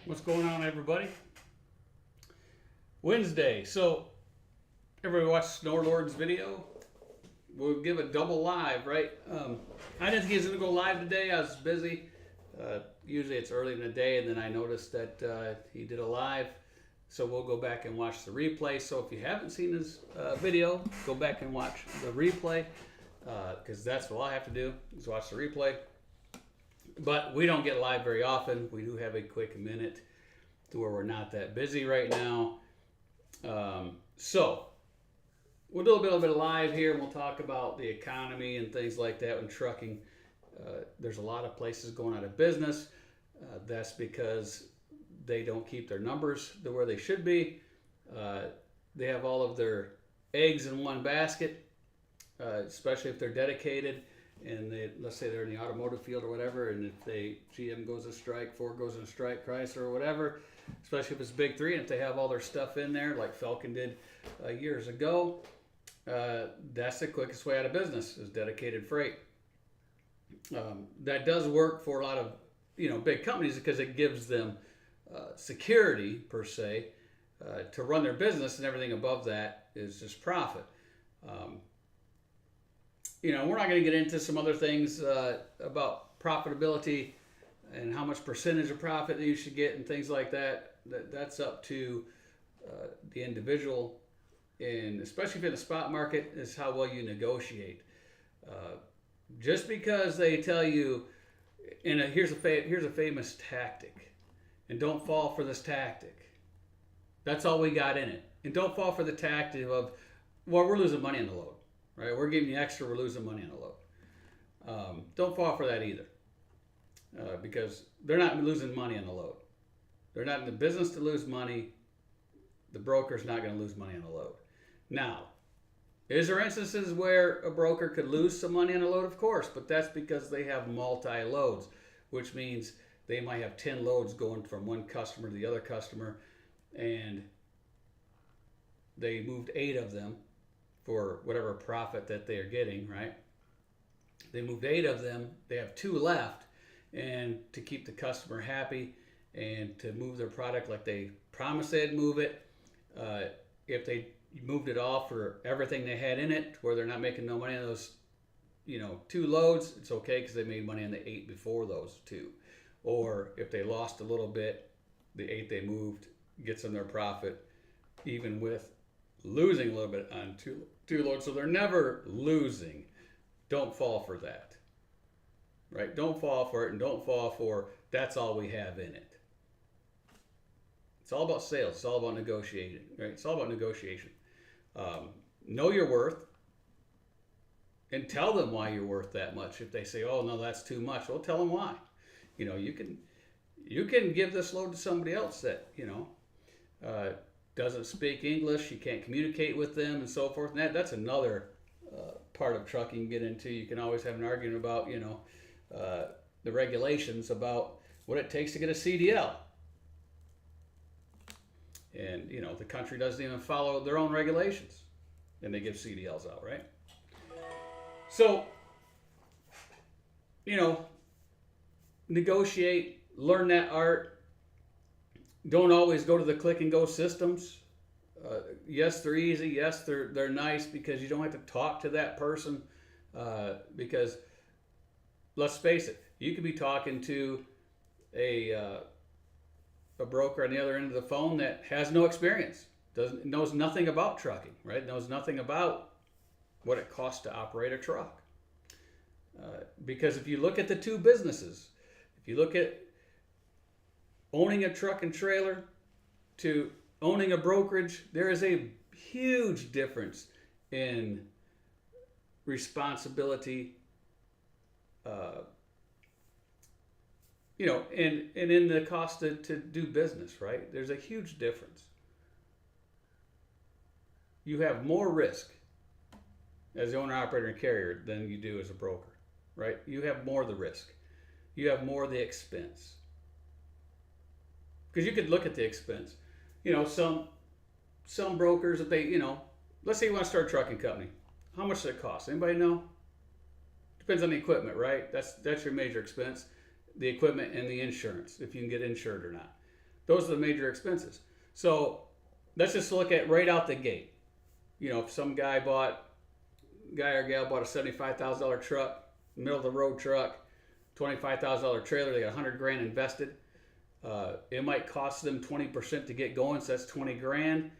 What's going on, everybody? Wednesday. So, everybody watched Snorlord's video? We'll give a double live, right? I didn't think he was going to go live today. I was busy. Usually it's early in the day, and then I noticed that he did a live. So we'll go back and watch the replay. So if you haven't seen his video, go back and watch the replay, because that's what I have to do, is watch the replay. But we don't get live very often. We do have a quick minute to where we're not that busy right now. So we'll do a little bit of live here, and we'll talk about the economy and things like that when trucking. There's a lot of places going out of business. That's because they don't keep their numbers to where they should be. They have all of their eggs in one basket, especially if they're dedicated. And let's say they're in the automotive field or whatever, and if GM goes on strike, Ford goes on strike, Chrysler or whatever, especially if it's big three, and if they have all their stuff in there, like Falcon did years ago, that's the quickest way out of business, is dedicated freight. That does work for a lot of big companies because it gives them security per se to run their business, and everything above that is just profit. We're not going to get into some other things about profitability and how much percentage of profit that you should get and things like that. That's up to the individual, and especially if you're in the spot market, is how well you negotiate. Just because they tell you, and here's a famous tactic, and don't fall for this tactic. That's all we got in it. And don't fall for the tactic of, well, we're losing money on the load. Right, we're giving you extra, we're losing money on the load. Don't fall for that either, because they're not losing money on the load. They're not in the business to lose money. The broker's not going to lose money on the load. Now, is there instances where a broker could lose some money on a load? Of course, but that's because they have multi-loads, which means they might have 10 loads going from one customer to the other customer, and they moved 8 of them for whatever profit that they are getting, right? They moved 8 of them, they have 2 left, and to keep the customer happy and to move their product like they promised they'd move it, if they moved it all for everything they had in it, where they're not making no money on those 2 loads, it's okay because they made money on the 8 before those 2. Or if they lost a little bit, the 8 they moved gets them their profit, even with losing a little bit on two loads. So they're never losing. Don't fall for that, right? Don't fall for it, and don't fall for that's all we have in it. It's all about sales. It's all about negotiating, right? It's all about negotiation. Know your worth, and tell them why you're worth that much. If they say, oh no, that's too much, well, tell them why. You can give this load to somebody else that doesn't speak English, you can't communicate with them, and so forth. And that's another part of trucking you get into. You can always have an argument about, the regulations about what it takes to get a CDL. And, the country doesn't even follow their own regulations, and they give CDLs out, right? So, negotiate, learn that art. Don't always go to the click and go systems. Yes, they're easy. Yes, they're nice because you don't have to talk to that person. Because let's face it, you could be talking to a broker on the other end of the phone that has no experience, knows nothing about trucking, right? Knows nothing about what it costs to operate a truck. Because if you look at the two businesses, if you look at owning a truck and trailer to owning a brokerage, there is a huge difference in responsibility, and in the cost to do business, right? There's a huge difference. You have more risk as the owner, operator, and carrier than you do as a broker, right? You have more of the risk. You have more of the expense. Because you could look at the expense. Some brokers, if they, let's say you want to start a trucking company. How much does it cost? Anybody know? Depends on the equipment, right? That's your major expense. The equipment and the insurance, if you can get insured or not. Those are the major expenses. So let's just look at right out the gate. You know, if some guy or gal bought a $75,000 truck, middle of the road truck, $25,000 trailer, they got $100,000 invested. It might cost them 20% to get going, so that's $20,000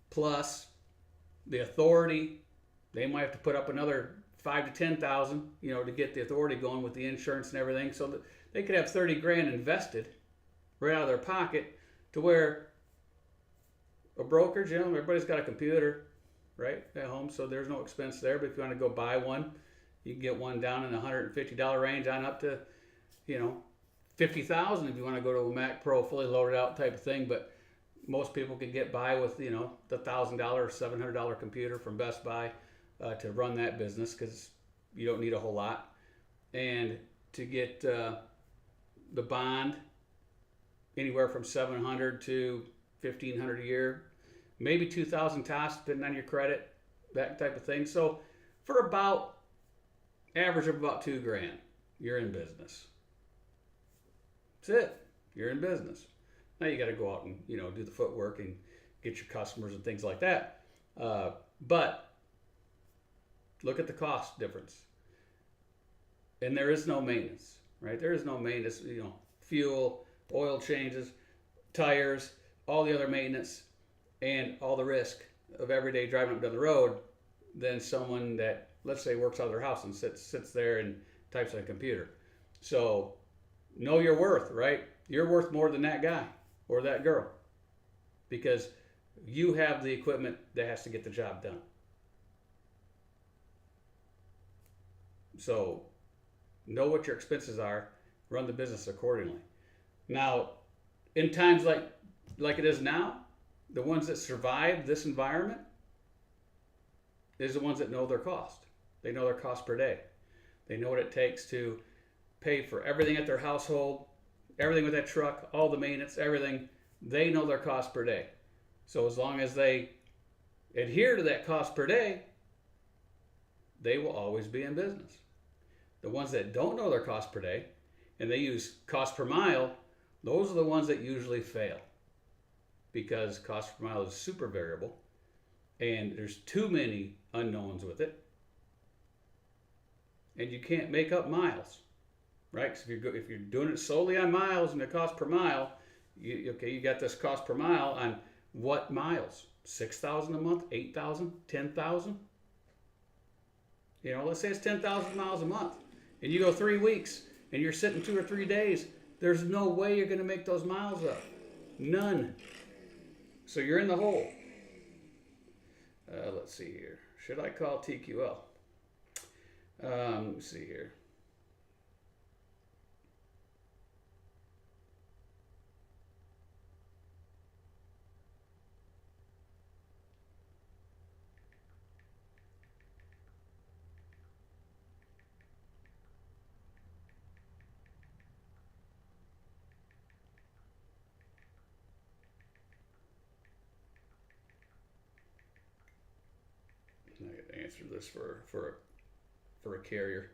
plus the authority. They might have to put up another $5,000 to $10,000, you know, to get the authority going with the insurance and everything. So that they could have $30,000 invested right out of their pocket, to where a brokerage, you know, everybody's got a computer, right, at home, so there's no expense there. But if you want to go buy one, you can get one down in the $150 range on up to, you know, $50,000 if you want to go to a Mac Pro fully loaded out type of thing. But most people can get by with, you know, the $1,000, $700 computer from Best Buy to run that business, because you don't need a whole lot. And to get the bond, anywhere from $700 to $1,500 a year, maybe $2,000 tops, depending on your credit, that type of thing. So for about average of about $2,000, you're in business. That's it. You're in business. Now you got to go out and, you know, do the footwork and get your customers and things like that. But look at the cost difference. And there is no maintenance, right? There is no maintenance, you know, fuel, oil changes, tires, all the other maintenance, and all the risk of every day driving up down the road than someone that, let's say, works out of their house and sits there and types on a computer. So know your worth, right? You're worth more than that guy or that girl, because you have the equipment that has to get the job done. So know what your expenses are, run the business accordingly. Now, in times like it is now, the ones that survive this environment is the ones that know their cost. They know their cost per day. They know what it takes to pay for everything at their household, everything with that truck, all the maintenance, everything. They know their cost per day. So as long as they adhere to that cost per day, they will always be in business. The ones that don't know their cost per day and they use cost per mile, those are the ones that usually fail, because cost per mile is super variable and there's too many unknowns with it, and you can't make up miles, right? So if you're doing it solely on miles and the cost per mile, you got this cost per mile on what miles? 6,000 a month, 8,000, 10,000? You know, let's say it's 10,000 miles a month, and you go 3 weeks and you're sitting 2 or 3 days. There's no way you're going to make those miles up. None. So you're in the hole. Let's see here. Should I call TQL? Let me see here. I got to answer this for a carrier.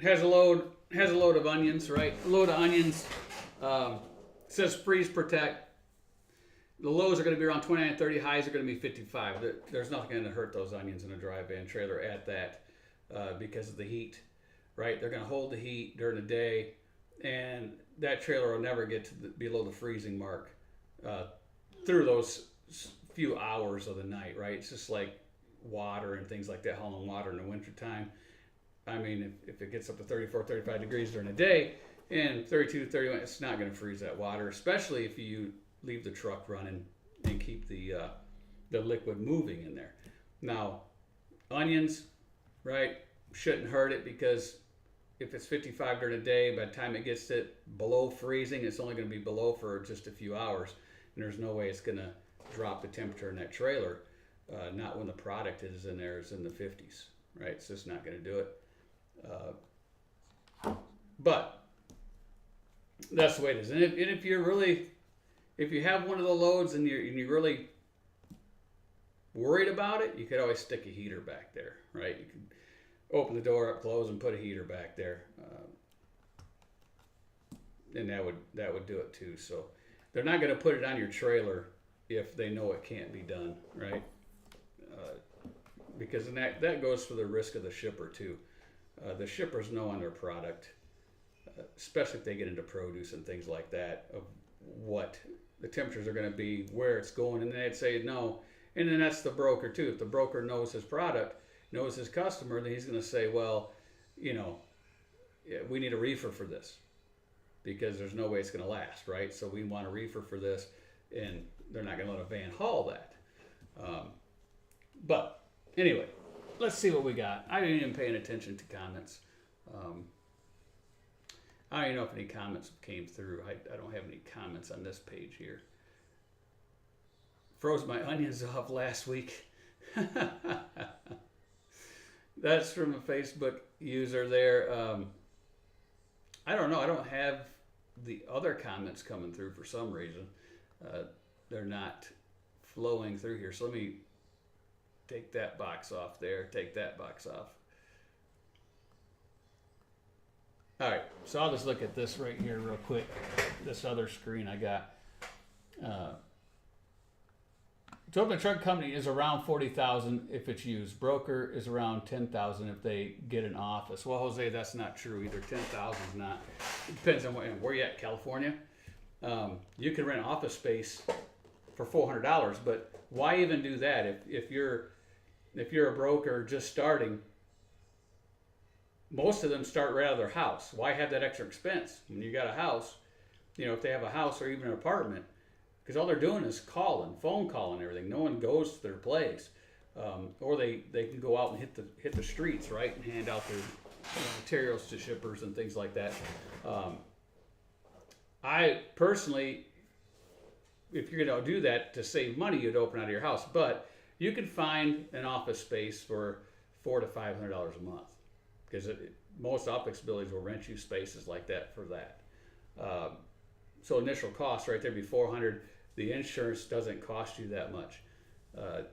Has a load of onions, right? A load of onions. Says freeze protect. The lows are going to be around 29 and 30. Highs are going to be 55. There's nothing going to hurt those onions in a dry van trailer at that because of the heat, right? They're going to hold the heat during the day, and that trailer will never get to below the freezing mark through those few hours of the night, right? It's just like water and things like that, hauling water in the wintertime. I mean, if it gets up to 34, 35 degrees during the day and 32, 31, it's not going to freeze that water, especially if you leave the truck running and keep the liquid moving in there. Now, onions, right, shouldn't hurt it, because if it's 55 during the day, by the time it gets to below freezing, it's only going to be below for just a few hours. And there's no way it's going to drop the temperature in that trailer, not when the product is in there, it's in the 50s, right? It's just not going to do it. But that's the way it is. And if you have one of the loads and you really worried about it, you could always stick a heater back there, right? You can open the door up, close, and put a heater back there, and that would do it too. So they're not going to put it on your trailer if they know it can't be done, right? Because then that goes for the risk of the shipper too. The shippers know on their product, especially if they get into produce and things like that, of what the temperatures are going to be, where it's going, and they'd say no. And then that's the broker too. If the broker knows his product, knows his customer, then he's going to say, well, we need a reefer for this because there's no way it's going to last, right? So we want a reefer for this, and they're not going to let a van haul that. But anyway, let's see what we got. I didn't even paying attention to comments. I don't even know if any comments came through. I don't have any comments on this page here. Froze my onions off last week. That's from a Facebook user there. I don't know. I don't have the other comments coming through for some reason. They're not flowing through here. So let me take that box off there. Take that box off. All right, so I'll just look at this right here real quick. This other screen I got. To open a truck company is around $40,000 if it's used. Broker is around $10,000 if they get an office. Well, Jose, that's not true either. $10,000 is not. It depends on where you're at. California, you can rent office space for $400, but why even do that if you're a broker just starting? Most of them start right out of their house. Why have that extra expense when you got a house? If they have a house or even an apartment, because all they're doing is phone calling everything. No one goes to their place, or they can go out and hit the streets, right, and hand out their materials to shippers and things like that. I personally, if you're going to do that to save money, you'd open out of your house, but you can find an office space for $400 to $500 a month. Because most office buildings will rent you spaces like that for that. So initial cost right there be $400. The insurance doesn't cost you that much.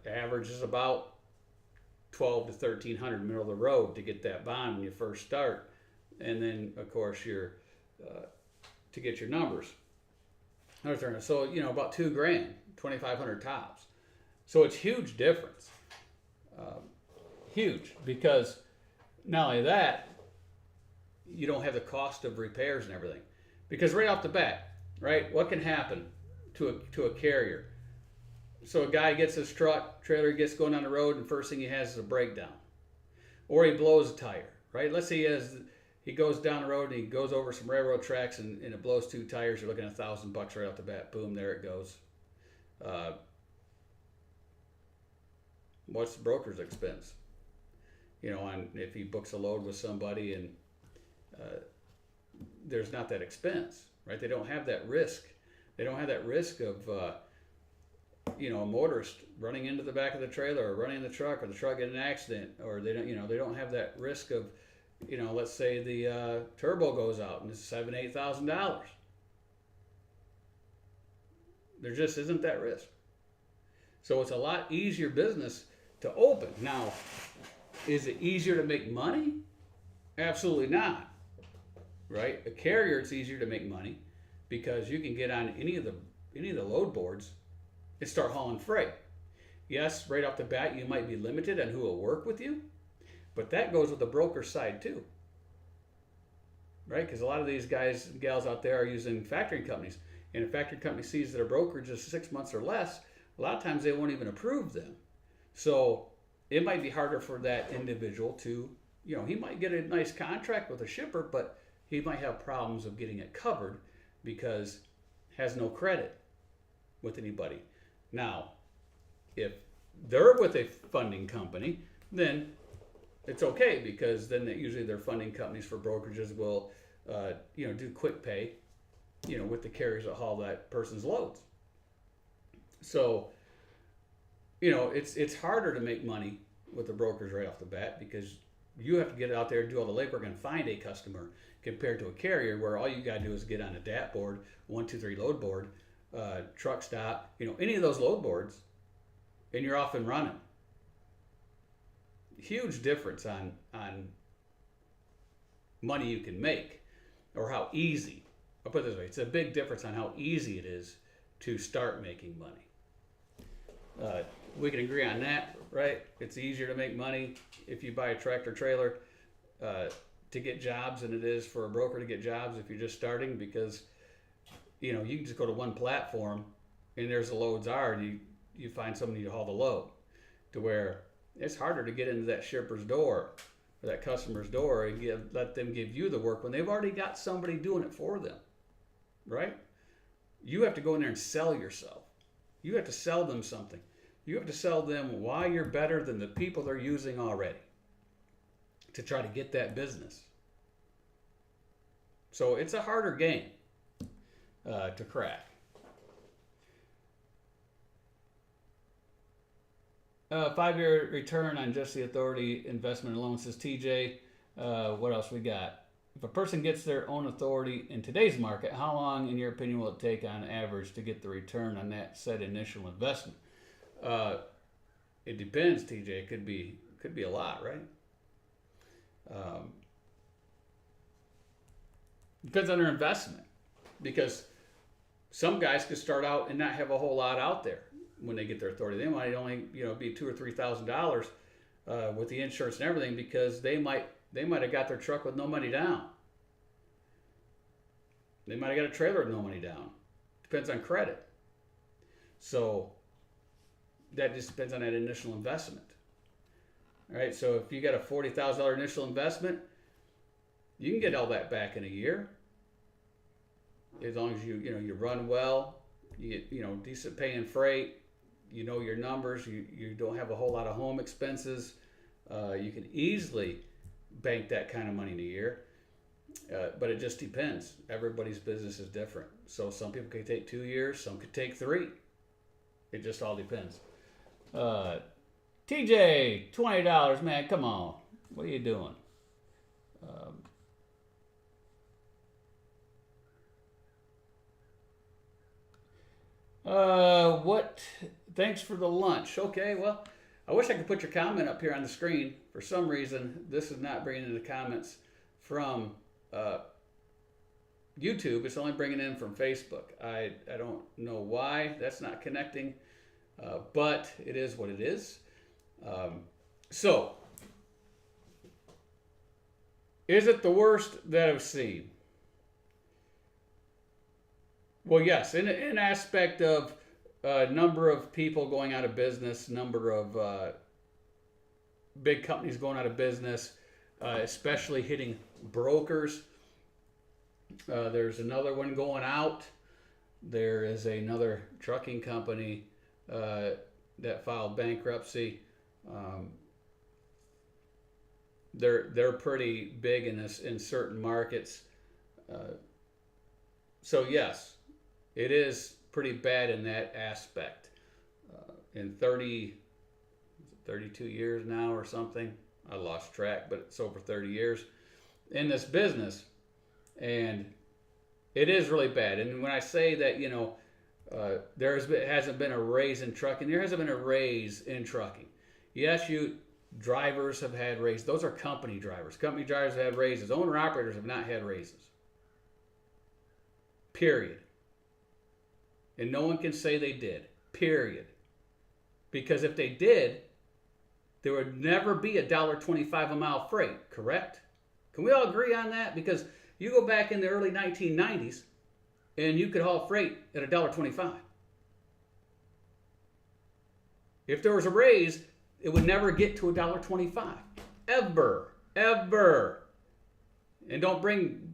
Average is about $1,200 to $1,300 middle of the road to get that bond when you first start, and then of course to get your numbers. So about $2,000, $2,500 tops. So it's huge difference. Huge, because not only that, you don't have the cost of repairs and everything. Because right off the bat, right, what can happen to a carrier? So a guy gets his trailer gets going on the road, and first thing he has is a breakdown. Or he blows a tire, right? Let's say he goes down the road and he goes over some railroad tracks and it blows 2 tires. You're looking at $1,000 right off the bat. Boom, there it goes. What's the broker's expense? If he books a load with somebody and there's not that expense, right? They don't have that risk. They don't have that risk of, a motorist running into the back of the trailer or running in the truck, or the truck getting an accident, or they don't have that risk of, let's say the turbo goes out and it's $7,000 to $8,000. There just isn't that risk. So it's a lot easier business to open. Now, is it easier to make money? Absolutely not. Right? A carrier, it's easier to make money because you can get on any of the load boards and start hauling freight. Yes, right off the bat, you might be limited on who will work with you, but that goes with the broker side too. Right? Because a lot of these guys and gals out there are using factoring companies, and if a factoring company sees that a brokerage is 6 months or less, a lot of times they won't even approve them. So it might be harder for that individual to, he might get a nice contract with a shipper, but he might have problems of getting it covered because has no credit with anybody. Now, if they're with a funding company, then it's okay, because then usually their funding companies for brokerages will, do quick pay, with the carriers that haul that person's loads. So, it's harder to make money with the brokers right off the bat, because you have to get out there and do all the legwork and find a customer, compared to a carrier where all you got to do is get on a DAT board, 123LoadBoard, truck stop, any of those load boards. and you're off and running. Huge difference on money you can make, or how easy. I'll put it this way: it's a big difference on how easy it is to start making money. We can agree on that, right? It's easier to make money if you buy a tractor trailer to get jobs than it is for a broker to get jobs if you're just starting, because you know, you can just go to one platform and there's the loads are, and you find somebody to haul the load, to where it's harder to get into that shipper's door or that customer's door and let them give you the work when they've already got somebody doing it for them, right? You have to go in there and sell yourself. You have to sell them something. You have to sell them why you're better than the people they're using already to try to get that business. So it's a harder game to crack. 5-year return on just the authority investment alone, says TJ. What else we got? If a person gets their own authority in today's market, how long, in your opinion, will it take on average to get the return on that said initial investment? It depends, TJ. It could be a lot, right? Depends on their investment, because some guys could start out and not have a whole lot out there when they get their authority. They might only be $2,000 or $3,000 with the insurance and everything, because they might have got their truck with no money down. They might have got a trailer with no money down. Depends on credit. So that just depends on that initial investment. All right, so if you got a $40,000 initial investment, you can get all that back in a year, as long as you run well, you get decent paying freight, your numbers, you don't have a whole lot of home expenses. You can easily bank that kind of money in a year, but it just depends. Everybody's business is different. So some people could take 2 years, some could take 3. It just all depends. TJ, $20, man, come on. What are you doing? Thanks for the lunch. Okay, well, I wish I could put your comment up here on the screen. For some reason, this is not bringing in the comments from YouTube. It's only bringing in from Facebook. I don't know why that's not connecting, but it is what it is. So, is it the worst that I've seen? Well, yes, in an aspect of number of people going out of business, number of big companies going out of business, especially hitting brokers. There's another one going out. There is another trucking company that filed bankruptcy. They're pretty big in certain markets. So yes, it is pretty bad in that aspect. In 32 years now or something, I lost track, but it's over 30 years in this business, and it is really bad. And when I say that, hasn't been a raise in trucking, there hasn't been a raise in trucking. Yes, drivers have had raises. Those are company drivers. Company drivers have had raises. Owner-operators have not had raises. Period. And no one can say they did. Period. Because if they did, there would never be $1.25 a mile freight, correct? Can we all agree on that? Because you go back in the early 1990s and you could haul freight at $1.25. If there was a raise, it would never get to $1.25. Ever. And don't bring,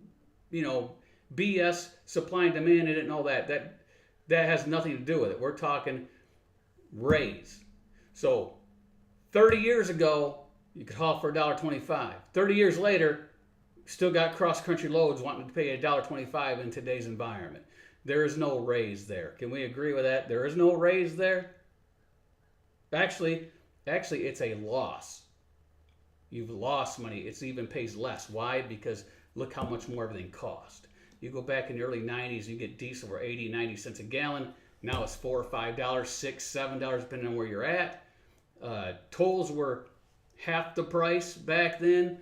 BS supply and demand in it and all that. That has nothing to do with it. We're talking raise. So 30 years ago, you could haul for $1.25. 30 years later, still got cross-country loads wanting to pay $1.25 in today's environment. There is no raise there. Can we agree with that? There is no raise there? Actually, it's a loss. You've lost money. It even pays less. Why? Because look how much more everything cost. You go back in the early 90s, you get diesel for 80, 90 cents a gallon. Now it's $4 or $5, $6, $7, depending on where you're at. Tolls were half the price back then.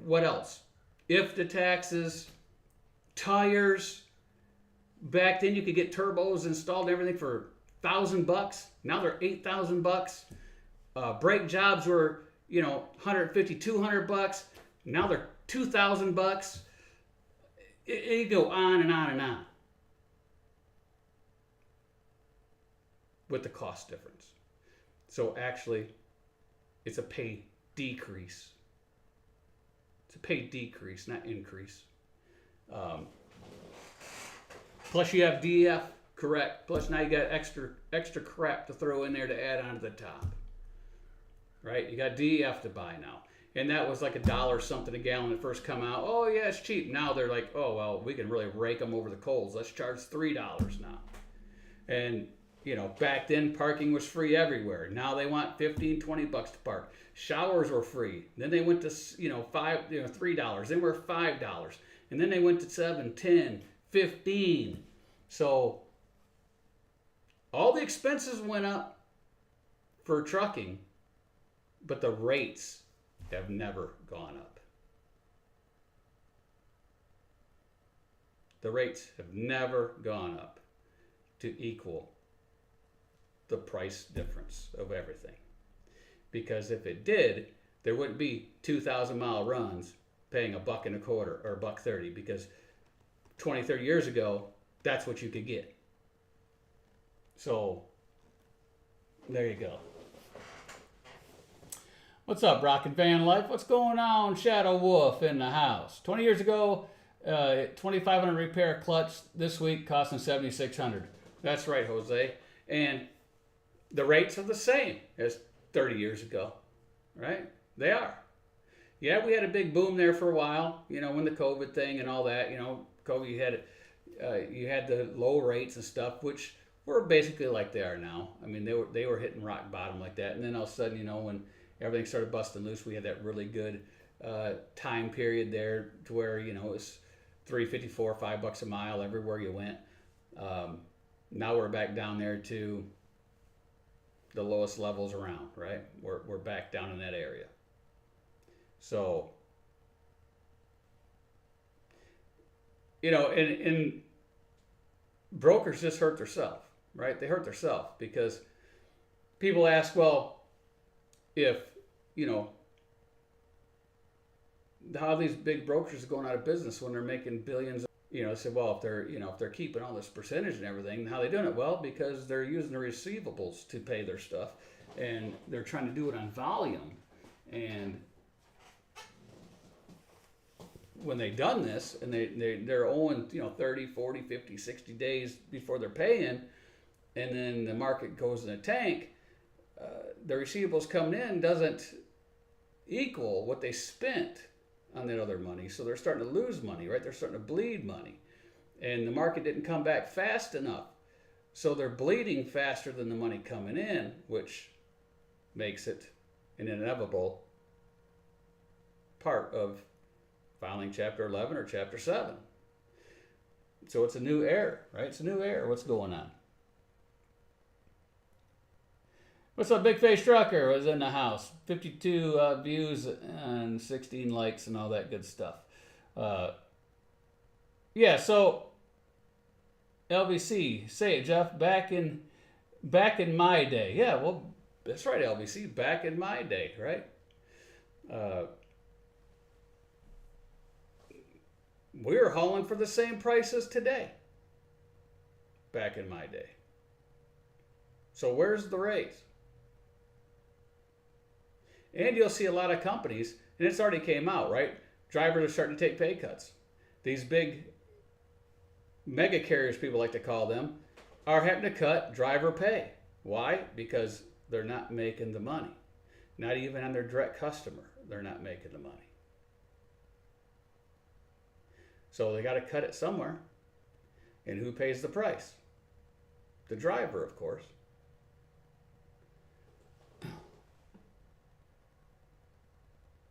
What else? If the taxes, tires. Back then you could get turbos installed and everything for $1,000. Now they're $8,000. Brake jobs were, $150, $200. Now they're $2,000. It go on and on and on with the cost difference. So actually, it's a pay decrease. It's a pay decrease, not increase. Plus you have DF, correct. Plus now you got extra crap to throw in there to add onto the top. Right? You got DEF to buy now. And that was like $1 something a gallon at first come out. Oh yeah, it's cheap. Now they're like, oh well, we can really rake them over the coals. Let's charge $3 now. And back then parking was free everywhere. Now they want $15, $20 to park. Showers were free. Then they went to $3. Then we're $5. And then they went to $7, $10, $15. So all the expenses went up for trucking, but the rates have never gone up. The rates have never gone up to equal the price difference of everything. Because if it did, there wouldn't be 2,000-mile runs paying $1.25 or $1.30, because 20, 30 years ago, that's what you could get. So there you go. What's up, Rockin' Van Life? What's going on? Shadow Wolf in the house. 20 years ago, 2,500 repair clutch. This week costing 7,600. That's right, Jose. And the rates are the same as 30 years ago, right? They are. Yeah, we had a big boom there for a while, when the COVID thing and all that, COVID, you had the low rates and stuff, which were basically like they are now. I mean, they were hitting rock bottom like that. And then all of a sudden, when everything started busting loose, we had that really good time period there to where, it was $3.54, $5 a mile everywhere you went. Now we're back down there to the lowest levels around, right? We're back down in that area. So, and brokers just hurt themselves, right? They hurt themselves because people ask, well, if, how these big brokers are going out of business when they're making billions, say, well, if they're keeping all this percentage and everything, how are they doing it? Well, because they're using the receivables to pay their stuff, and they're trying to do it on volume. And when they've done this and they're owing 30, 40, 50, 60 days before they're paying, and then the market goes in a tank, the receivables coming in doesn't equal what they spent on that other money. So they're starting to lose money, right? They're starting to bleed money, and the market didn't come back fast enough. So they're bleeding faster than the money coming in, which makes it an inevitable part of filing Chapter 11 or Chapter 7. So it's a new era, right? It's a new era. What's going on? What's up, Big Face Trucker? Was in the house. 52 views and 16 likes and all that good stuff. Yeah, so LBC, say it, Jeff. Back in my day. Yeah, well, that's right, LBC. Back in my day, right? We were hauling for the same prices today. Back in my day. So where's the raise? And you'll see a lot of companies, and it's already came out, right? Drivers are starting to take pay cuts. These big mega carriers, people like to call them, are having to cut driver pay. Why? Because they're not making the money. Not even on their direct customer, they're not making the money. So they got to cut it somewhere. And who pays the price? The driver, of course.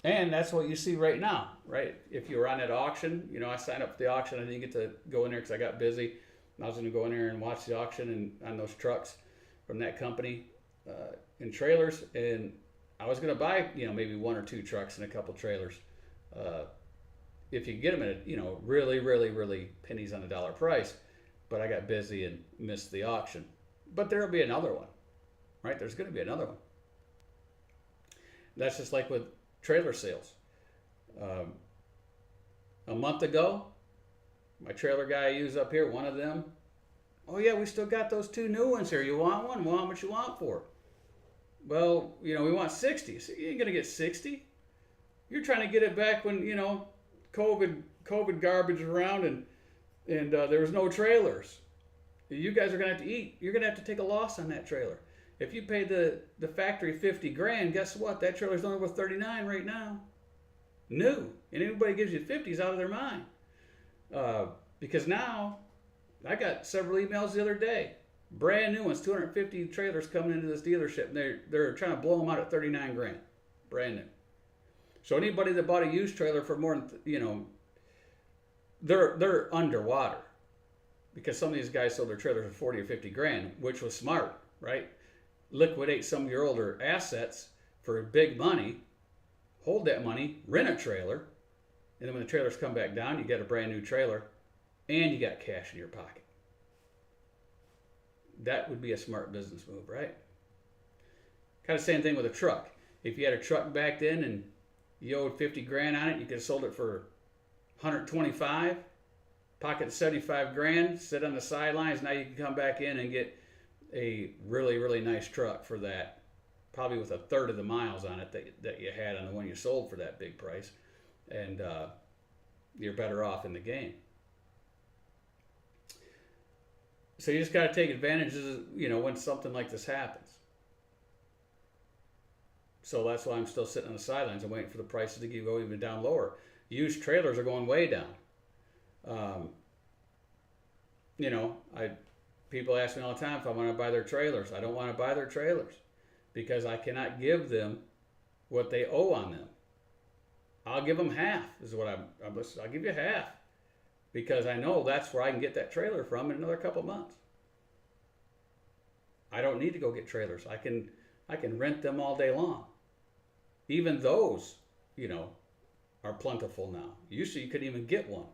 And that's what you see right now, right? If you were on that auction, I signed up for the auction. I didn't get to go in there because I got busy. I was going to go in there and watch the auction and on those trucks from that company in trailers, and I was going to buy, maybe 1 or 2 trucks and a couple trailers. If you get them at, really, really, really pennies on the dollar price, but I got busy and missed the auction. But there'll be another one, right? There's going to be another one. That's just like with trailer sales. A month ago, my trailer guy I use up here, one of them, oh yeah, we still got those 2 new ones here. You want one? Well, how much you want for it? Well, we want 60. So you ain't gonna get 60. You're trying to get it back when, COVID garbage around and there was no trailers. You guys are gonna have to eat. You're gonna have to take a loss on that trailer. If you pay the factory 50 grand, guess what? That trailer's only worth 39 right now. New. And anybody gives you 50 is out of their mind. Because now, I got several emails the other day. Brand new ones, 250 trailers coming into this dealership. And they're trying to blow them out at 39 grand. Brand new. So anybody that bought a used trailer for more than, they're underwater. Because some of these guys sold their trailers for 40 or 50 grand, which was smart, right? Liquidate some of your older assets for big money, hold that money, rent a trailer, and then when the trailers come back down, you get a brand new trailer, and you got cash in your pocket. That would be a smart business move, right? Kind of same thing with a truck. If you had a truck back then and you owed 50 grand on it, you could have sold it for 125, pocket 75 grand, sit on the sidelines. Now you can come back in and get a really, really nice truck for that, probably with 1/3 of the miles on it that you had on the one you sold for that big price, and you're better off in the game. So you just got to take advantage of, when something like this happens. So that's why I'm still sitting on the sidelines and waiting for the prices to go even down lower. Used trailers are going way down. People ask me all the time if I want to buy their trailers. I don't want to buy their trailers because I cannot give them what they owe on them. I'll give them half is what I'll give you half because I know that's where I can get that trailer from in another couple months. I don't need to go get trailers. I can rent them all day long. Even those, are plentiful now. Used to you couldn't even get one.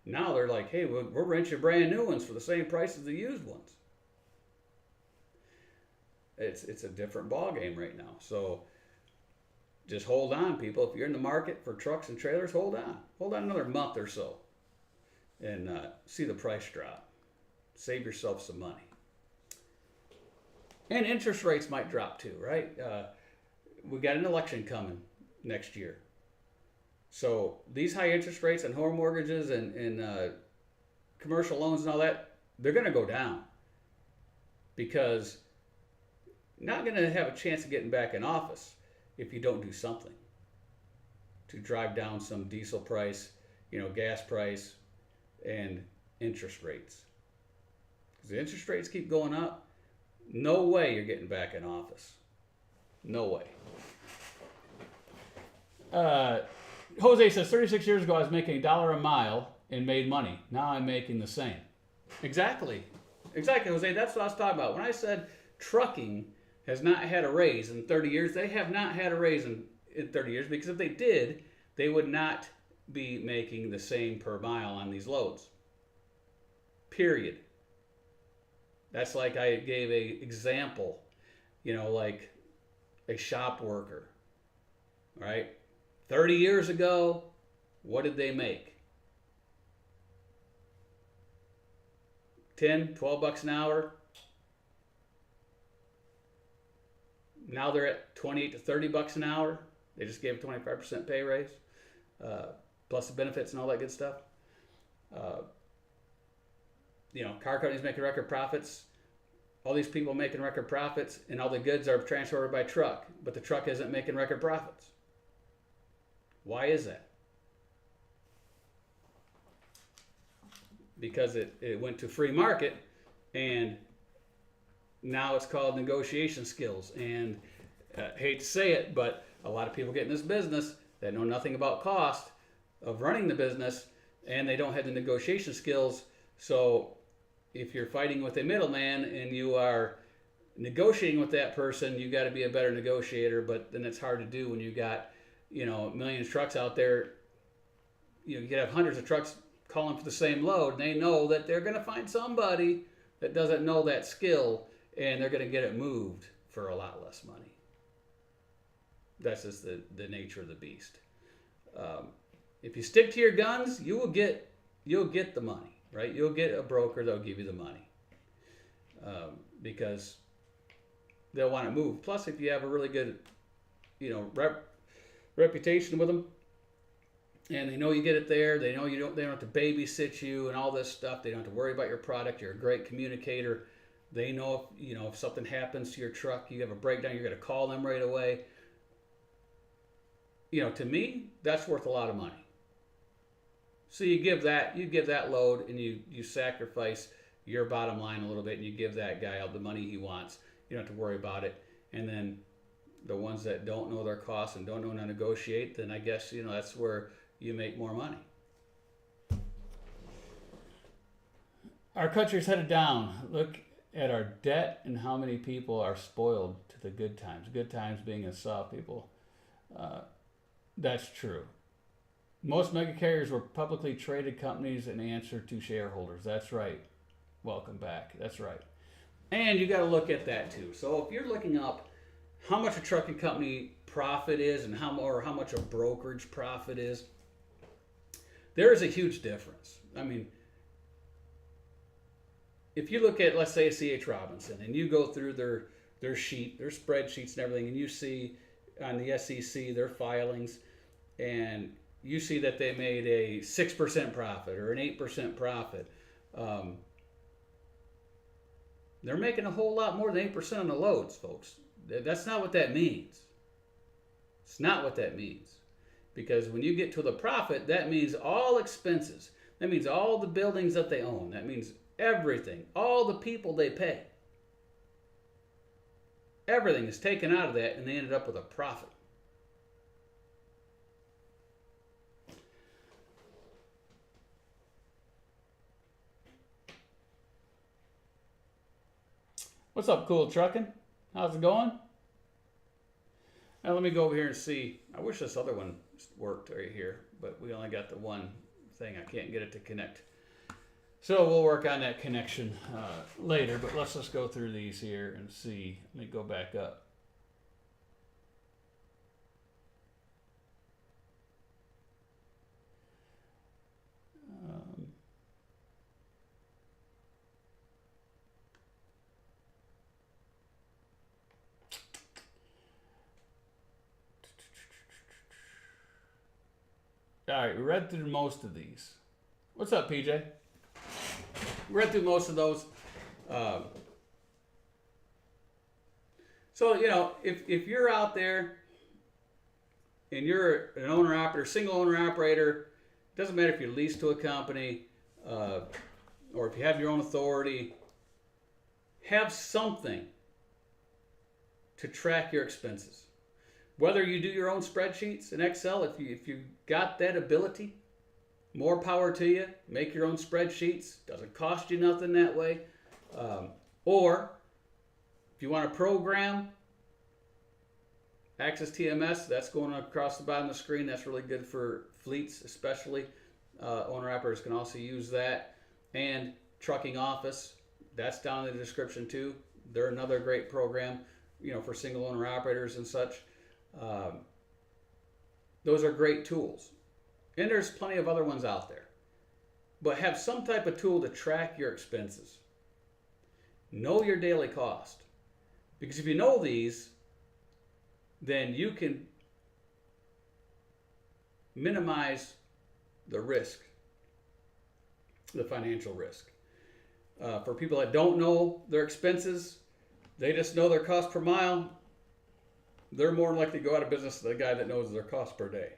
Now they're like, hey, we'll rent you brand new ones for the same price as the used ones. It's a different ball game right now. So just hold on, people. If you're in the market for trucks and trailers, hold on. Hold on another month or so and see the price drop. Save yourself some money. And interest rates might drop too, right? We got an election coming next year. So these high interest rates on home mortgages and commercial loans and all that, they're going to go down because you're not going to have a chance of getting back in office if you don't do something to drive down some diesel price, gas price, and interest rates. Because the interest rates keep going up, no way you're getting back in office. No way. Jose says, 36 years ago I was making $1 a mile and made money. Now I'm making the same. Exactly, Jose. That's what I was talking about. When I said trucking has not had a raise in 30 years, they have not had a raise in 30 years because if they did, they would not be making the same per mile on these loads. Period. That's like I gave a example, like a shop worker, right? 30 years ago, what did they make? 10, 12 bucks an hour. Now they're at 28 to 30 bucks an hour. They just gave a 25% pay raise, plus the benefits and all that good stuff. Car companies making record profits. All these people making record profits, and all the goods are transported by truck, but the truck isn't making record profits. Why is that? Because it went to free market, and now it's called negotiation skills. And hate to say it, but a lot of people get in this business that know nothing about cost of running the business, and they don't have the negotiation skills. So if you're fighting with a middleman and you are negotiating with that person, you got to be a better negotiator. But then it's hard to do when you got, millions of trucks out there. You could have hundreds of trucks calling for the same load, and they know that they're going to find somebody that doesn't know that skill, and they're going to get it moved for a lot less money. That's just the nature of the beast. If you stick to your guns, you'll get the money, right? You'll get a broker that'll give you the money, because they'll want to move. Plus, if you have a really good, reputation with them, and they know you get it there, they know they don't have to babysit you and all this stuff. They don't have to worry about your product. You're a great communicator. They know if something happens to your truck, you have a breakdown, you're going to call them right away. To me, that's worth a lot of money. So you give that load, and you sacrifice your bottom line a little bit, and you give that guy all the money he wants. You don't have to worry about it. And then the ones that don't know their costs and don't know how to negotiate, then I guess that's where you make more money. Our country's headed down. Look at our debt and how many people are spoiled to the good times. Good times being us soft people. That's true. Most mega carriers were publicly traded companies and answer to shareholders. That's right. Welcome back. That's right. And you got to look at that too. So if you're looking up how much a trucking company profit is and how much a brokerage profit is, there is a huge difference. I mean, if you look at, let's say, C.H. Robinson, and you go through their sheet, their spreadsheets and everything, and you see on the SEC their filings, and you see that they made a 6% profit or an 8% profit, they're making a whole lot more than 8% on the loads, folks. That's not what that means. It's not what that means. Because when you get to the profit, that means all expenses. That means all the buildings that they own. That means everything. All the people they pay. Everything is taken out of that, and they ended up with a profit. What's up, Cool Trucking? How's it going? Now let me go over here and see. I wish this other one worked right here, but we only got the one thing. I can't get it to connect. So we'll work on that connection later, but let's just go through these here and see. Let me go back up. All right, we read through most of these. What's up, PJ? We read through most of those. So, if you're out there and you're an owner-operator, single owner-operator, doesn't matter if you're leased to a company or if you have your own authority, have something to track your expenses. Whether you do your own spreadsheets in Excel, if you got that ability, more power to you. Make your own spreadsheets. Doesn't cost you nothing that way. Or if you want to program AXISTMS, that's going across the bottom of the screen. That's really good for fleets, especially. Owner-operators can also use that. And Trucking Office, that's down in the description too. They're another great program, for single owner-operators and such. Those are great tools. And there's plenty of other ones out there. But have some type of tool to track your expenses. Know your daily cost. Because if you know these, then you can minimize the risk, the financial risk. For people that don't know their expenses, they just know their cost per mile, they're more likely to go out of business than the guy that knows their cost per day.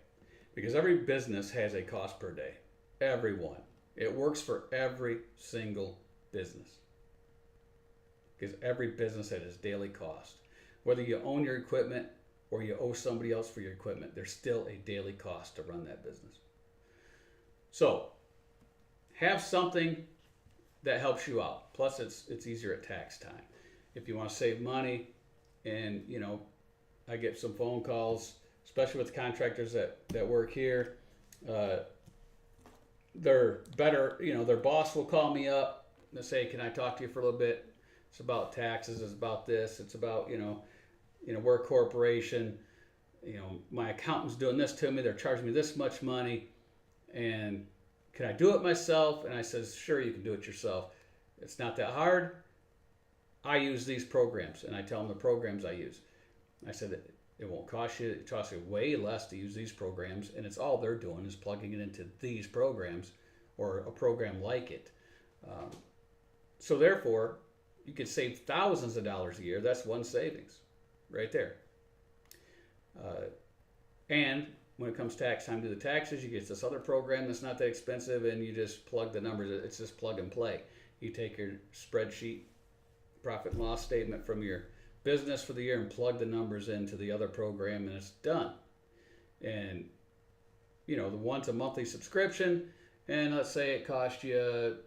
Because every business has a cost per day. Every one. It works for every single business. Because every business has its daily cost. Whether you own your equipment or you owe somebody else for your equipment, there's still a daily cost to run that business. So, have something that helps you out. Plus, it's easier at tax time. If you want to save money, and I get some phone calls, especially with contractors that work here. They're better, their boss will call me up and say, "Can I talk to you for a little bit? It's about taxes. It's about this. It's about we're a corporation. My accountant's doing this to me. They're charging me this much money, and can I do it myself?" And I says, "Sure, you can do it yourself. It's not that hard. I use these programs," and I tell them the programs I use. I said it won't cost you. It costs you way less to use these programs, and it's all they're doing is plugging it into these programs or a program like it. So therefore, you could save thousands of dollars a year. That's one savings right there. And when it comes tax time to the taxes, you get this other program that's not that expensive, and you just plug the numbers. It's just plug and play. You take your spreadsheet, profit and loss statement from your business for the year, and plug the numbers into the other program, and it's done. And the one's a monthly subscription, and let's say it costs you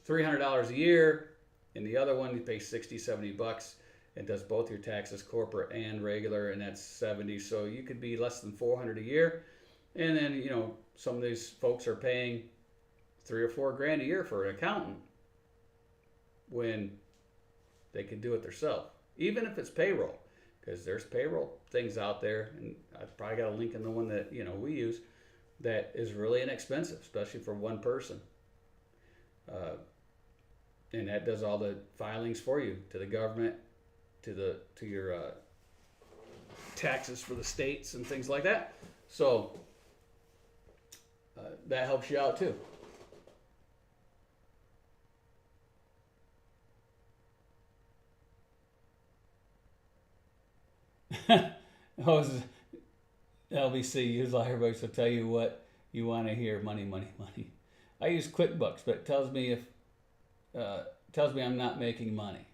$300 a year, and the other one you pay $60-$70. It does both your taxes, corporate and regular, and that's $70. So you could be less than $400 a year. And then some of these folks are paying $3 or $4 grand a year for an accountant when they could do it themselves, even if it's payroll, because there's payroll things out there, and I've probably got a link in the one that we use that is really inexpensive, especially for one person. And that does all the filings for you to the government, to your taxes for the states and things like that. So that helps you out too. LBC, use everybody will tell you what you want to hear. Money, money, money. I use QuickBooks, but it tells me I'm not making money.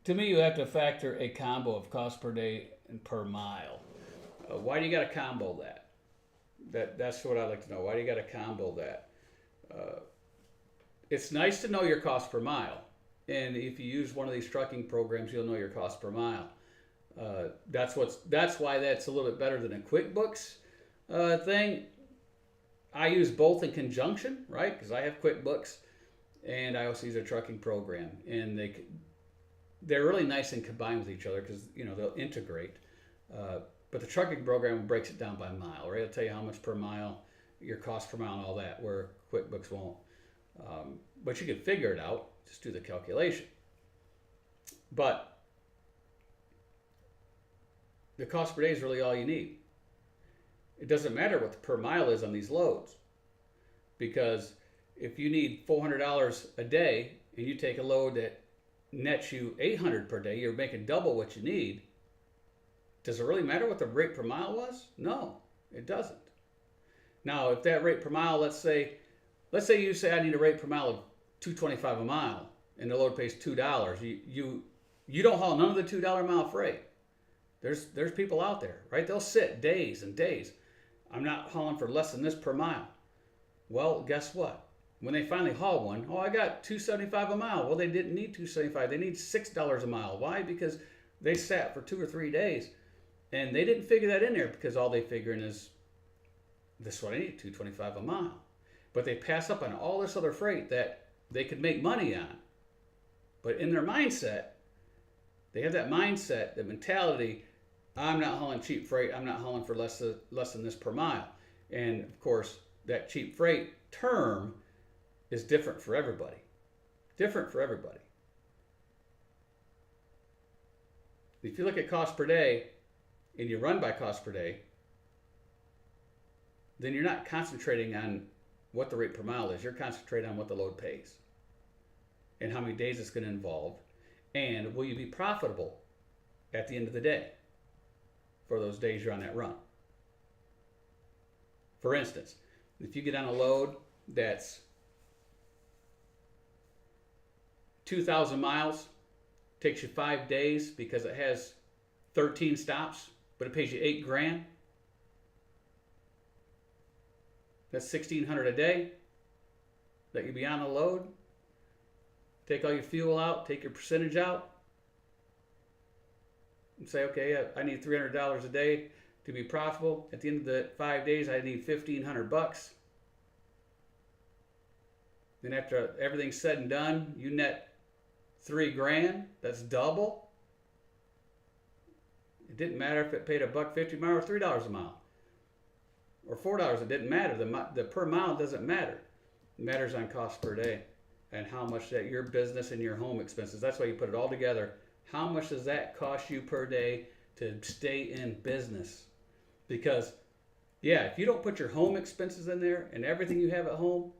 To me, you have to factor a combo of cost per day and per mile. Why do you got to combo that? That's what I like to know. Why do you got to combo that? It's nice to know your cost per mile. And if you use one of these trucking programs, you'll know your cost per mile. That's why that's a little bit better than a QuickBooks thing. I use both in conjunction, right? Because I have QuickBooks, and I also use a trucking program, and they're really nice and combined with each other because they'll integrate. But the trucking program breaks it down by mile, right? It'll tell you how much per mile, your cost per mile, and all that, where QuickBooks won't. But you can figure it out. Just do the calculation. But the cost per day is really all you need. It doesn't matter what the per mile is on these loads, because if you need $400 a day and you take a load that nets you $800 per day, you're making double what you need. Does it really matter what the rate per mile was? No, it doesn't. Now, if that rate per mile, let's say you say I need a rate per mile of $2.25 a mile, and the load pays $2. You don't haul none of the $2 a mile freight. There's people out there, right? They'll sit days and days. I'm not hauling for less than this per mile. Well, guess what? When they finally haul one, I got $2.75 a mile. Well, they didn't need $2.75. They need $6 a mile. Why? Because they sat for 2 or 3 days, and they didn't figure that in there, because all they figuring is, this is what I need, $2.25 a mile. But they pass up on all this other freight that they could make money on. But in their mindset, they have that mindset, that mentality, I'm not hauling cheap freight, I'm not hauling for less than this per mile. And of course, that cheap freight term is different for everybody. Different for everybody. If you look at cost per day and you run by cost per day, then you're not concentrating on what the rate per mile is. You're concentrating on what the load pays and how many days it's going to involve, and will you be profitable at the end of the day for those days you're on that run. For instance, if you get on a load that's 2,000 miles, takes you 5 days because it has 13 stops, but it pays you $8 grand, That's $1,600 a day that you be on the load. Take all your fuel out, take your percentage out, and say, okay, I need $300 a day to be profitable. At the end of the 5 days, I need $1,500. Then after everything's said and done, you net $3,000. That's double. It didn't matter if it paid $1.50 a mile or $3 a mile or $4. It didn't matter. The per mile doesn't matter. It matters on cost per day and how much that your business and your home expenses. That's why you put it all together. How much does that cost you per day to stay in business? Because, yeah, if you don't put your home expenses in there and everything you have at home,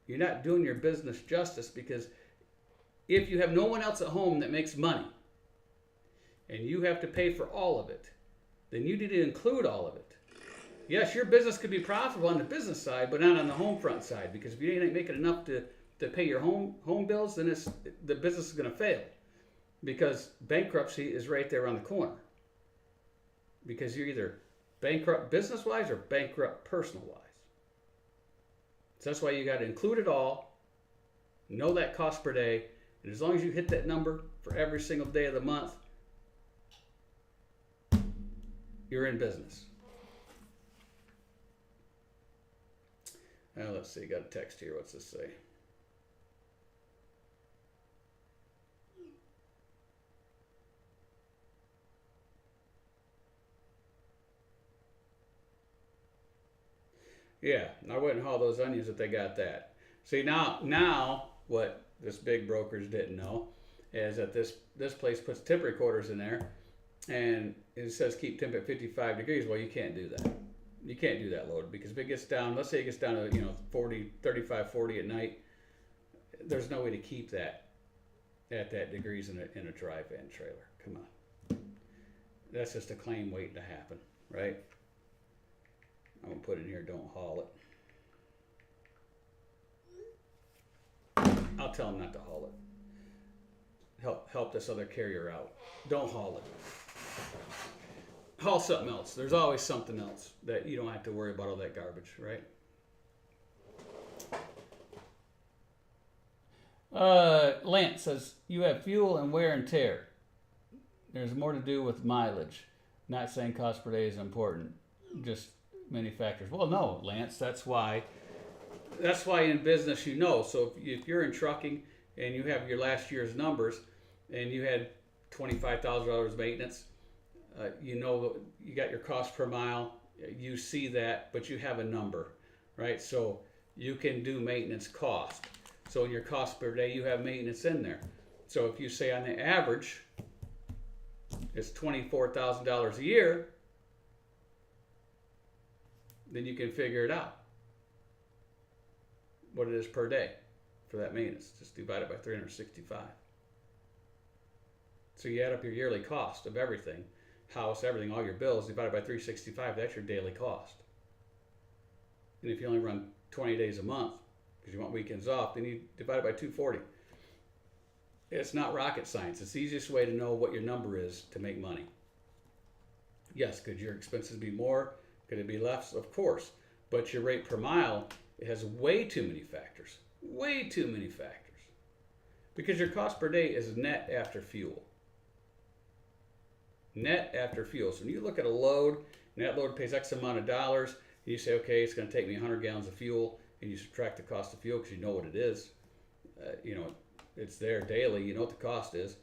you're not doing your business justice, because if you have no one else at home that makes money and you have to pay for all of it, then you need to include all of it. Yes, your business could be profitable on the business side, but not on the home front side, because if you ain't making enough to pay your home bills, then the business is going to fail, because bankruptcy is right there around the corner, because you're either bankrupt business-wise or bankrupt personal-wise. So that's why you got to include it all, know that cost per day, and as long as you hit that number for every single day of the month, you're in business. Now let's see, got a text here. What's this say? Yeah, I wouldn't haul those onions if they got that. See, now what this big brokerage didn't know is that this place puts temp recorders in there, and it says keep temp at 55 degrees. Well, you can't do that. You can't do that load, because if it gets down, let's say it gets down to 35, 40 at night, there's no way to keep that at that degrees in a dry van trailer. Come on, that's just a claim waiting to happen, right? I'm gonna put in here, don't haul it. I'll tell them not to haul it. Help this other carrier out. Don't haul it. Haul something else. There's always something else that you don't have to worry about all that garbage, right? Lance says, you have fuel and wear and tear. There's more to do with mileage. Not saying cost per day is important. Just many factors. Well, no, Lance, that's why in business, so if you're in trucking and you have your last year's numbers and you had $25,000 maintenance, you got your cost per mile, you see that, but you have a number, right? So you can do maintenance cost. So in your cost per day, you have maintenance in there. So if you say on the average it's $24,000 a year, then you can figure it out what it is per day for that maintenance. Just divide it by 365. So you add up your yearly cost of everything, house, everything, all your bills, divided by 365, that's your daily cost. And if you only run 20 days a month, because you want weekends off, then you divide it by 240. It's not rocket science. It's the easiest way to know what your number is to make money. Yes, could your expenses be more? Could it be less? Of course. But your rate per mile, it has way too many factors. Way too many factors. Because your cost per day is net after fuel. Net after fuel. So when you look at a load, and that load pays X amount of dollars, and you say, okay, it's going to take me 100 gallons of fuel, and you subtract the cost of fuel because you know what it is. It's there daily. You know what the cost is.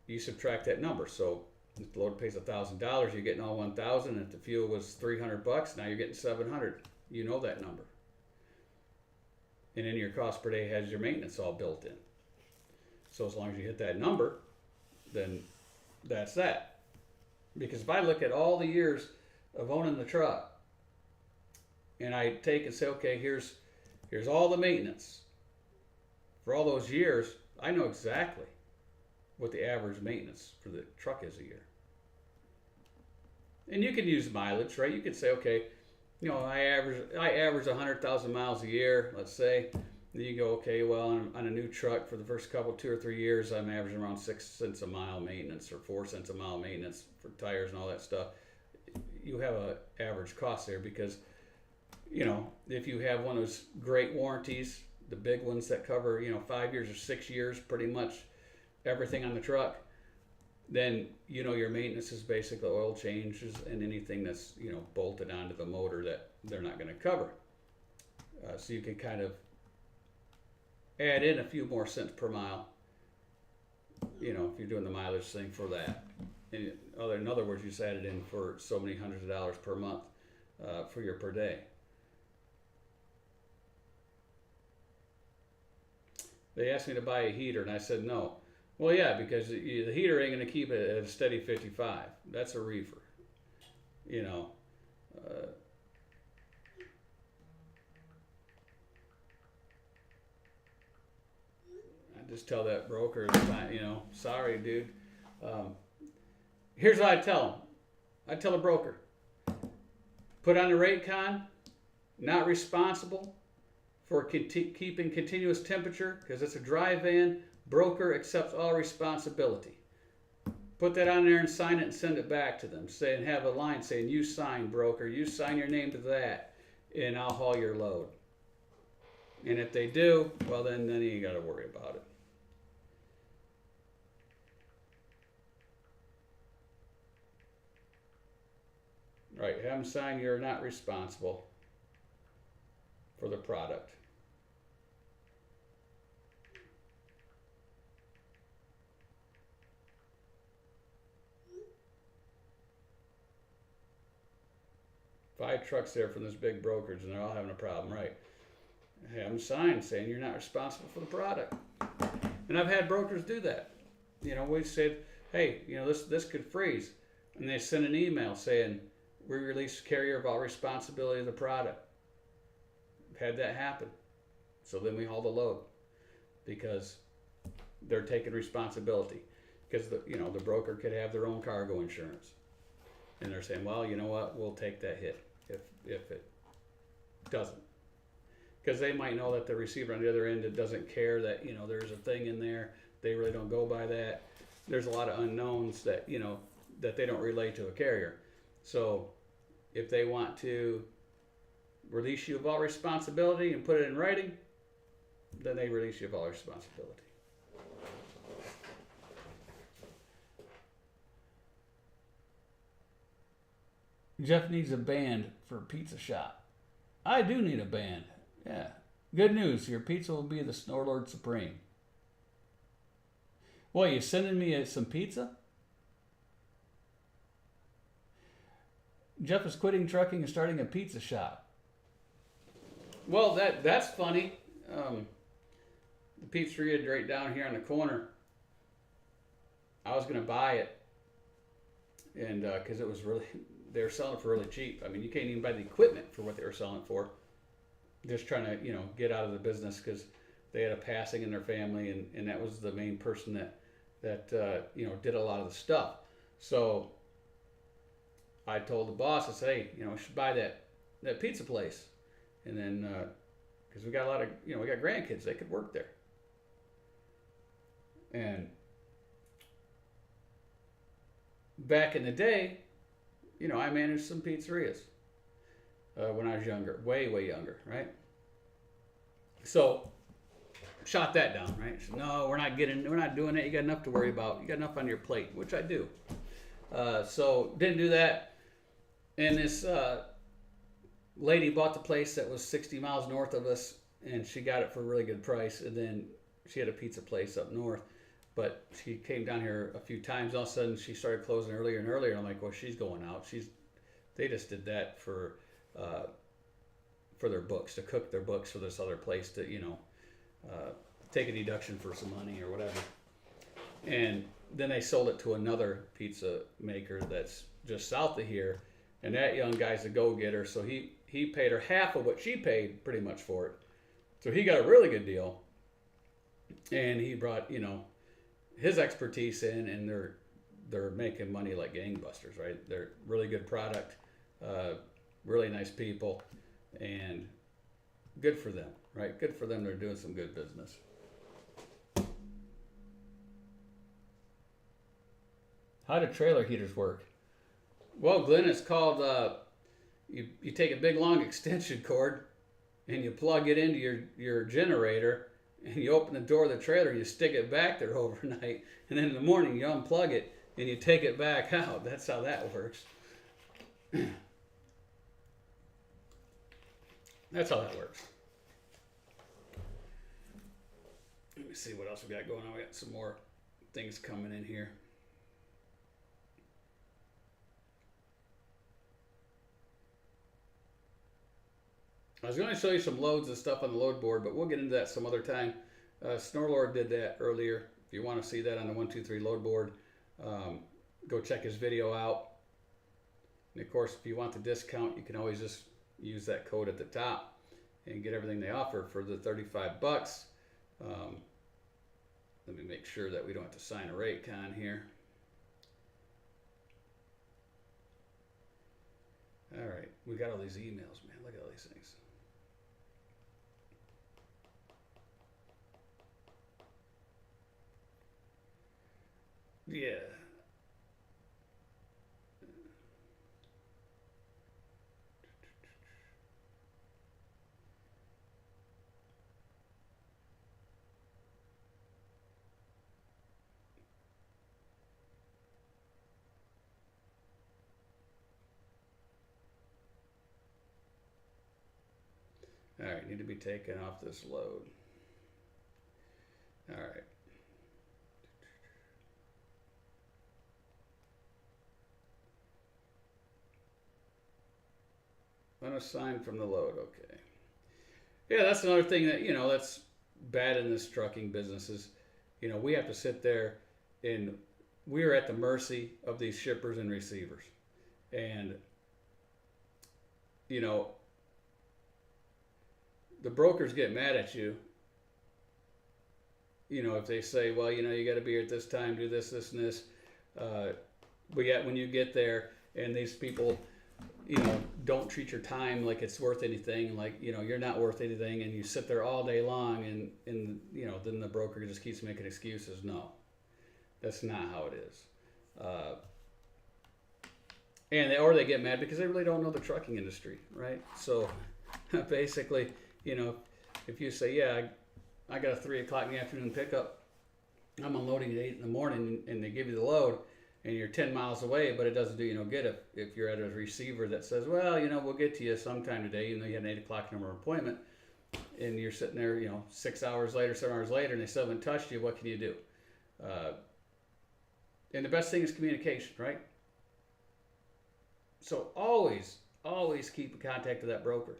You subtract that number. So if the load pays $1,000, you're getting all 1,000. If the fuel was $300, now you're getting 700. You know that number. And then your cost per day has your maintenance all built in. So as long as you hit that number, then that's that. Because if I look at all the years of owning the truck, and I take and say, okay, here's all the maintenance for all those years, I know exactly what the average maintenance for the truck is a year. And you can use mileage, right? You could say, okay, I average 100,000 miles a year, let's say. Then you go, okay, well, on a new truck for the first 2 or 3 years, I'm averaging around 6 cents a mile maintenance or 4 cents a mile maintenance for tires and all that stuff. You have an average cost there because you know, if you have one of those great warranties, the big ones that cover, 5 years or 6 years, pretty much everything on the truck, then, your maintenance is basically oil changes and anything that's, bolted onto the motor that they're not going to cover. So you can kind of add in a few more cents per mile, if you're doing the mileage thing for that. In other words, you just add it in for so many hundreds of dollars per month for your per day. They asked me to buy a heater, and I said no. Well, yeah, because the heater ain't going to keep it at a steady 55. That's a reefer. I just tell that broker, sorry, dude. Here's what I tell them. I tell a broker, put on the rate con, not responsible for keeping continuous temperature because it's a dry van. Broker accepts all responsibility. Put that on there and sign it and send it back to them. Have a line saying, you sign, broker, you sign your name to that, and I'll haul your load. And if they do, well, then you got to worry about it. Right, have them sign you're not responsible for the product. Five trucks there from this big brokerage, and they're all having a problem, right? Have them sign saying you're not responsible for the product. And I've had brokers do that. We said, hey, this could freeze. And they send an email saying, we release carrier of all responsibility of the product. Had that happen. So then we haul the load because they're taking responsibility. Because the broker could have their own cargo insurance. And they're saying, well, you know what, we'll take that hit if it doesn't. Because they might know that the receiver on the other end doesn't care that, there's a thing in there. They really don't go by that. There's a lot of unknowns that, that they don't relate to a carrier. So if they want to release you of all responsibility and put it in writing, then they release you of all responsibility. Jeff needs a band for a pizza shop. I do need a band. Yeah. Good news. Your pizza will be the Snorlord Supreme. What, you sending me some pizza? Jeff is quitting trucking and starting a pizza shop. Well, that's funny. The pizzeria right down here on the corner, I was going to buy it, and because it was really, they were selling it for really cheap. I mean, you can't even buy the equipment for what they were selling it for. Just trying to, get out of the business because they had a passing in their family, and that was the main person that did a lot of the stuff. So I told the boss, I said, hey, we should buy that pizza place. And then, because we got a lot of, we got grandkids, they could work there. And back in the day, I managed some pizzerias when I was younger, way younger, right? So shot that down, right? So, no, we're not doing that. You got enough to worry about. You got enough on your plate, which I do. So didn't do that. And this lady bought the place that was 60 miles north of us, and she got it for a really good price. And then she had a pizza place up north, but she came down here a few times. All of a sudden, she started closing earlier and earlier. And I'm like, well, she's going out. They just did that for their books, to cook their books for this other place to, take a deduction for some money or whatever. And then they sold it to another pizza maker that's just south of here. And that young guy's a go-getter, so he paid her half of what she paid pretty much for it. So he got a really good deal. And he brought, his expertise in, and they're making money like gangbusters, right? They're really good product, really nice people, and good for them, right? Good for them. They're doing some good business. How do trailer heaters work? Well, Glenn, it's called, you take a big long extension cord and you plug it into your generator, and you open the door of the trailer and you stick it back there overnight, and then in the morning you unplug it and you take it back out. That's how that works. That's how that works. Let me see what else we got going on. We got some more things coming in here. I was going to show you some loads and stuff on the load board, but we'll get into that some other time. Snorlord did that earlier. If you want to see that on the 123LoadBoard, go check his video out. And of course, if you want the discount, you can always just use that code at the top and get everything they offer for the $35. Let me make sure that we don't have to sign a rate con here. All right, we got all these emails, man. Look at all these things. Yeah. All right, need to be taken off this load. All right. Unassigned from the load, okay. Yeah, that's another thing that, you know, that's bad in this trucking business is, you know, we have to sit there and we're at the mercy of these shippers and receivers. And, you know, the brokers get mad at you, you know, if they say, well, you know, you got to be here at this time, do this, this, and this. But yet when you get there and these people, you know, don't treat your time like it's worth anything, like, you know, you're not worth anything, and you sit there all day long, and you know, then the broker just keeps making excuses. No, that's not how it is. Or they get mad because they really don't know the trucking industry, right? So basically, you know, if you say, yeah, I got a 3 o'clock in the afternoon pickup, I'm unloading at 8 in the morning, and they give you the load, and you're 10 miles away, but it doesn't do you no good if you're at a receiver that says, well, you know, we'll get to you sometime today, even though you had an 8 o'clock number appointment, and you're sitting there, you know, 6 hours later, 7 hours later, and they still haven't touched you. What can you do? And the best thing is communication, right? So always keep in contact with that broker.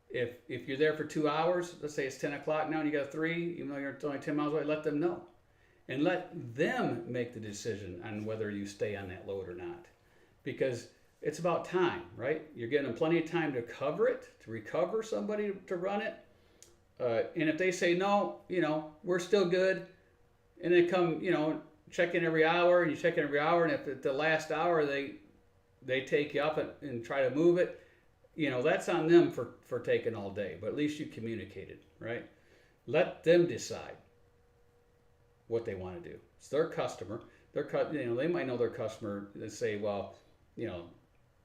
If you're there for 2 hours, let's say it's 10 o'clock now and you got 3, even though you're only 10 miles away, let them know. And let them make the decision on whether you stay on that load or not. Because it's about time, right? You're giving them plenty of time to cover it, to recover somebody to run it. And if they say, no, you know, we're still good, and they come, you know, check in every hour, and you check in every hour, and if at the last hour they take you up and try to move it, you know, that's on them for taking all day. But at least you communicated, right? Let them decide what they want to do. It's their customer. You know, they might know their customer and say, well, you know,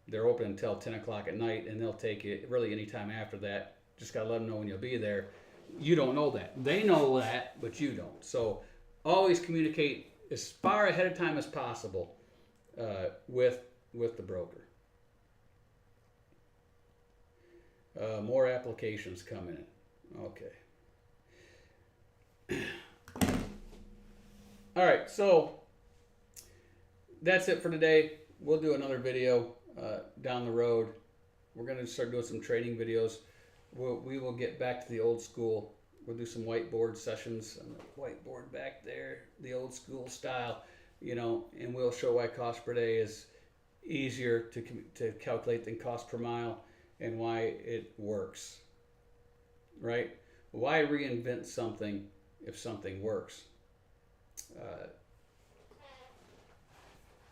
they're open until 10 o'clock at night, and they'll take it really any time after that. Just got to let them know when you'll be there. You don't know that. They know that, but you don't. So always communicate as far ahead of time as possible with the broker. More applications coming in. Okay. All right, so that's it for today. We'll do another video down the road. We're going to start doing some training videos. We will get back to the old school. We'll do some whiteboard sessions on the whiteboard back there, the old school style, you know, and we'll show why cost per day is easier to calculate than cost per mile, and why it works, right? Why reinvent something if something works?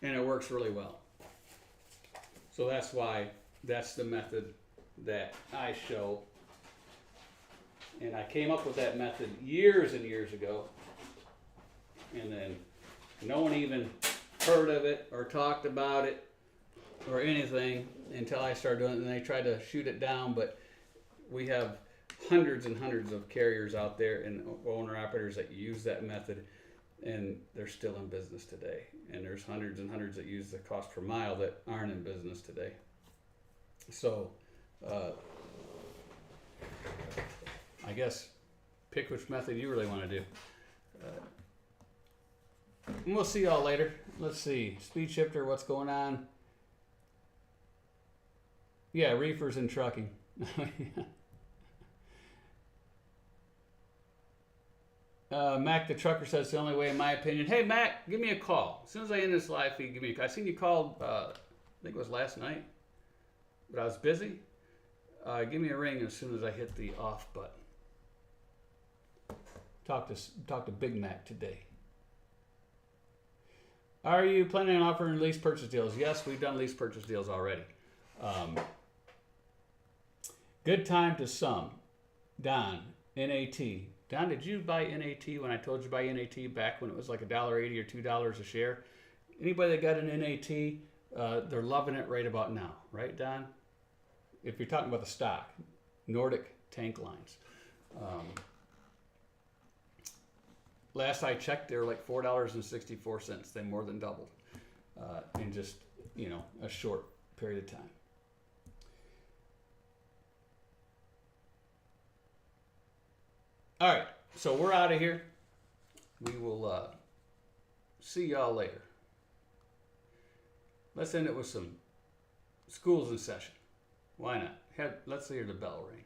And it works really well. So that's why that's the method that I show. And I came up with that method years and years ago. And then no one even heard of it or talked about it or anything until I started doing it, and they tried to shoot it down. But we have hundreds and hundreds of carriers out there and owner operators that use that method, and they're still in business today. And there's hundreds and hundreds that use the cost per mile that aren't in business today. So I guess pick which method you really want to do. And we'll see y'all later. Let's see. Speed shifter, what's going on? Yeah, reefers and trucking. Mac the trucker says it's the only way, in my opinion. Hey Mac, give me a call. As soon as I end this live feed, give me a call. I seen you called, I think it was last night, but I was busy. Give me a ring as soon as I hit the off button. Talk to Big Mac today. Are you planning on offering lease purchase deals? Yes, we've done lease purchase deals already. Good time to sum. Don, NAT. Don, did you buy NAT when I told you to buy NAT back when it was like $1.80 or $2 a share? Anybody that got an NAT, they're loving it right about now, right, Don? If you're talking about the stock, Nordic Tank Lines. Last I checked, they were like $4.64. They more than doubled in just, a short period of time. All right, so we're out of here. We will see y'all later. Let's end it with some schools in session. Why not? Let's hear the bell ring.